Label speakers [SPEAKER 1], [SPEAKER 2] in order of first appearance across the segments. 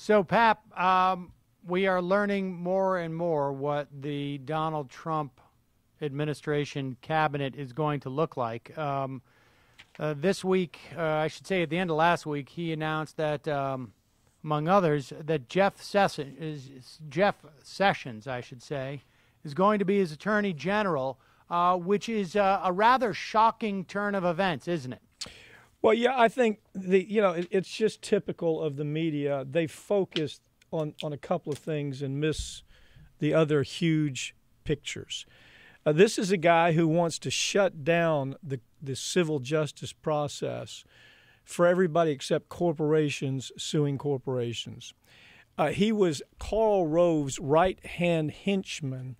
[SPEAKER 1] So, Pap, we are learning more and more what the Donald Trump administration cabinet is going to look like. This week, I should say at the end of last week, he announced that, among others, that Jeff Sessions, I should say, is going to be his attorney general, which is a rather shocking turn of events, isn't it?
[SPEAKER 2] Well, yeah, I think it's just typical of the media. They focus on a couple of things and miss the other huge pictures. This is a guy who wants to shut down the civil justice process for everybody except corporations suing corporations. He was Karl Rove's right-hand henchman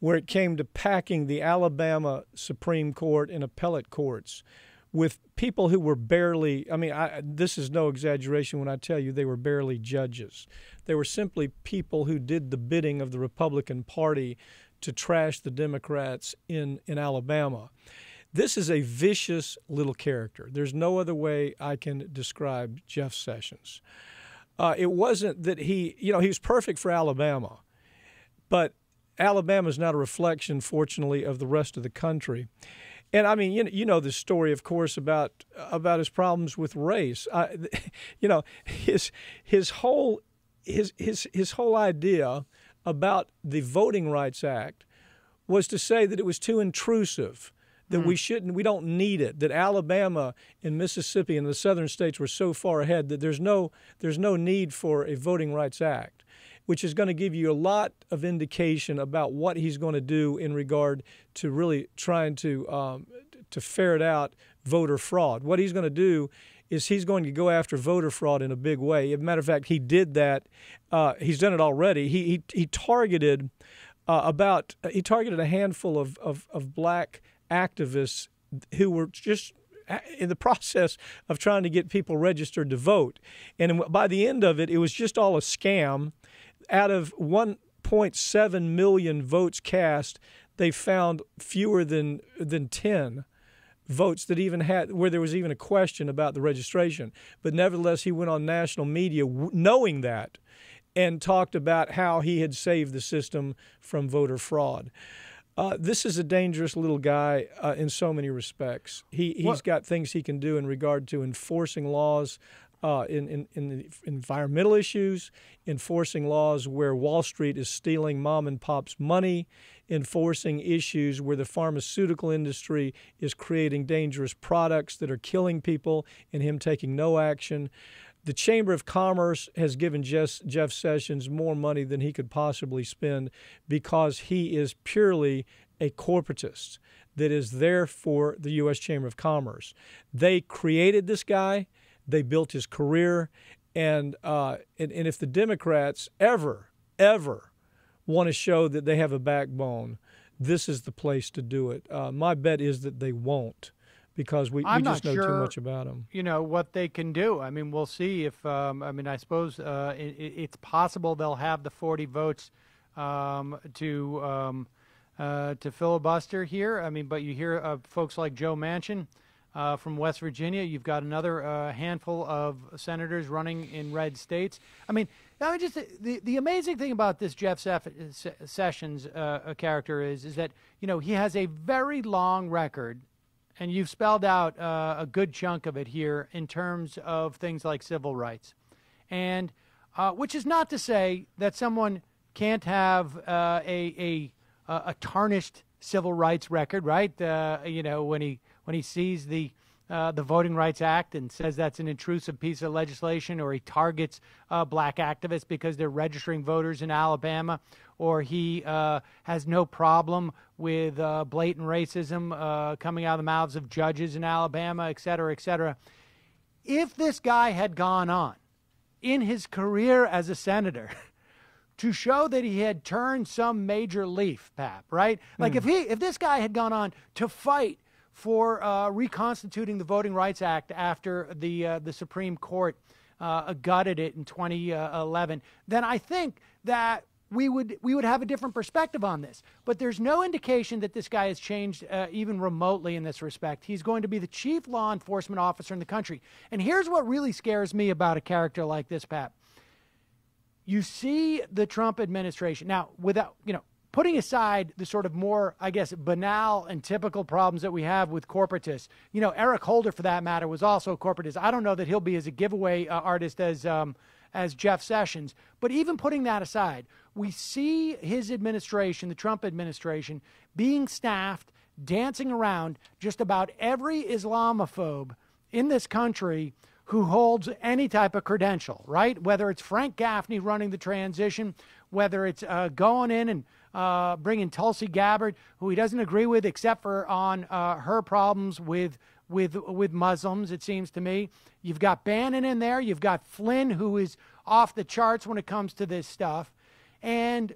[SPEAKER 2] where it came to packing the Alabama Supreme Court and appellate courts with people who were barely, this is no exaggeration when I tell you they were barely judges. They were simply people who did the bidding of the Republican Party to trash the Democrats in Alabama. This is a vicious little character. There's no other way I can describe Jeff Sessions. It wasn't that he was perfect for Alabama, but Alabama is not a reflection, fortunately, of the rest of the country. And I mean, you know the story, of course, about his problems with race. His whole idea about the Voting Rights Act was to say that it was too intrusive, that we don't need it, that Alabama and Mississippi and the southern states were so far ahead that there's no need for a Voting Rights Act, which is going to give you a lot of indication about what he's going to do in regard to really trying to ferret out voter fraud. What he's going to do is he's going to go after voter fraud in a big way. As a matter of fact, he did that. He's done it already. He targeted a handful of black activists who were just in the process of trying to get people registered to vote. And by the end of it, it was just all a scam. Out of 1.7 million votes cast, they found fewer than 10 votes that even had where there was even a question about the registration. But nevertheless, he went on national media knowing that and talked about how he had saved the system from voter fraud. This is a dangerous little guy in so many respects. He's got things he can do in regard to enforcing laws in the environmental issues, enforcing laws where Wall Street is stealing mom and pop's money, enforcing issues where the pharmaceutical industry is creating dangerous products that are killing people and him taking no action. The Chamber of Commerce has given Jeff Sessions more money than he could possibly spend because he is purely a corporatist that is there for the U.S. Chamber of Commerce. They created this guy. They built his career. And if the Democrats ever want to show that they have a backbone, this is the place to do it. My bet is that they won't, because we just know too much about them.
[SPEAKER 1] You know, what they can do. I mean, we'll see if, I suppose it's possible they'll have the 40 votes to filibuster here. I mean, but you hear of folks like Joe Manchin from West Virginia. You've got another handful of senators running in red states. I mean, the amazing thing about this Jeff Sessions character is that, you know, he has a very long record. And you've spelled out a good chunk of it here in terms of things like civil rights. And which is not to say that someone can't have a tarnished civil rights record, right? You know, when he sees the Voting Rights Act and says that's an intrusive piece of legislation, or he targets black activists because they're registering voters in Alabama, or he has no problem with blatant racism coming out of the mouths of judges in Alabama, et cetera, et cetera. If this guy had gone on in his career as a senator to show that he had turned some major leaf, Pap, right? Like if this guy had gone on to fight for reconstituting the Voting Rights Act after the Supreme Court gutted it in 2011, then I think that we would have a different perspective on this. But there's no indication that this guy has changed even remotely in this respect. He's going to be the chief law enforcement officer in the country. And here's what really scares me about a character like this, Pat. you see the Trump administration now, without putting aside the sort of more, I guess, banal and typical problems that we have with corporatists. Eric Holder, for that matter, was also a corporatist. I don't know that he'll be as a giveaway artist as Jeff Sessions. But even putting that aside, we see his administration, the Trump administration, being staffed, dancing around just about every Islamophobe in this country who holds any type of credential, right? Whether it's Frank Gaffney running the transition, whether it's going in and bringing Tulsi Gabbard, who he doesn't agree with except for on her problems with Muslims, it seems to me. You've got Bannon in there. You've got Flynn, who is off the charts when it comes to this stuff. And,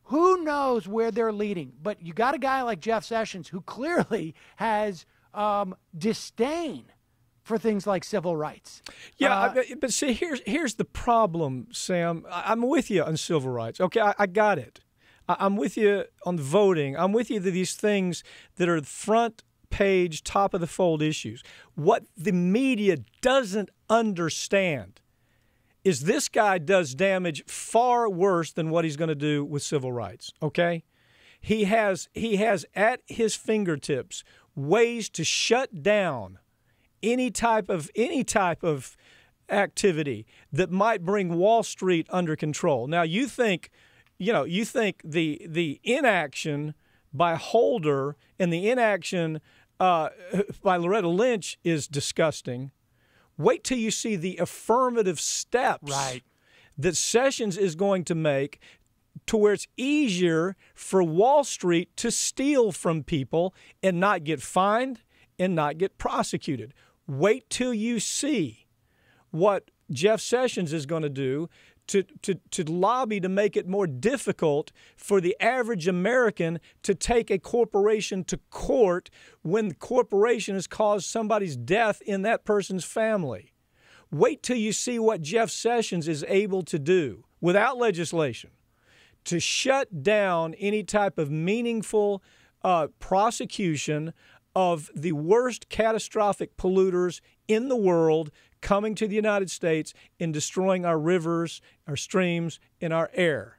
[SPEAKER 1] who knows where they're leading. But you got a guy like Jeff Sessions who clearly has disdain for things like civil rights.
[SPEAKER 2] Yeah, but see, here's the problem, Sam. I'm with you on civil rights. Okay, I got it. I'm with you on voting. I'm with you that these things that are front page, top of the fold issues. What the media doesn't understand is this guy does damage far worse than what he's going to do with civil rights. Okay, he has at his fingertips ways to shut down any type of activity that might bring Wall Street under control. Now, you think the inaction by Holder and the inaction by Loretta Lynch is disgusting. Wait till you see the affirmative steps that Sessions is going to make to where it's easier for Wall Street to steal from people and not get fined and not get prosecuted. Wait till you see what Jeff Sessions is going to do to lobby to make it more difficult for the average American to take a corporation to court when the corporation has caused somebody's death in that person's family. Wait till you see what Jeff Sessions is able to do without legislation to shut down any type of meaningful prosecution of the worst catastrophic polluters in the world coming to the United States and destroying our rivers, our streams, and our air.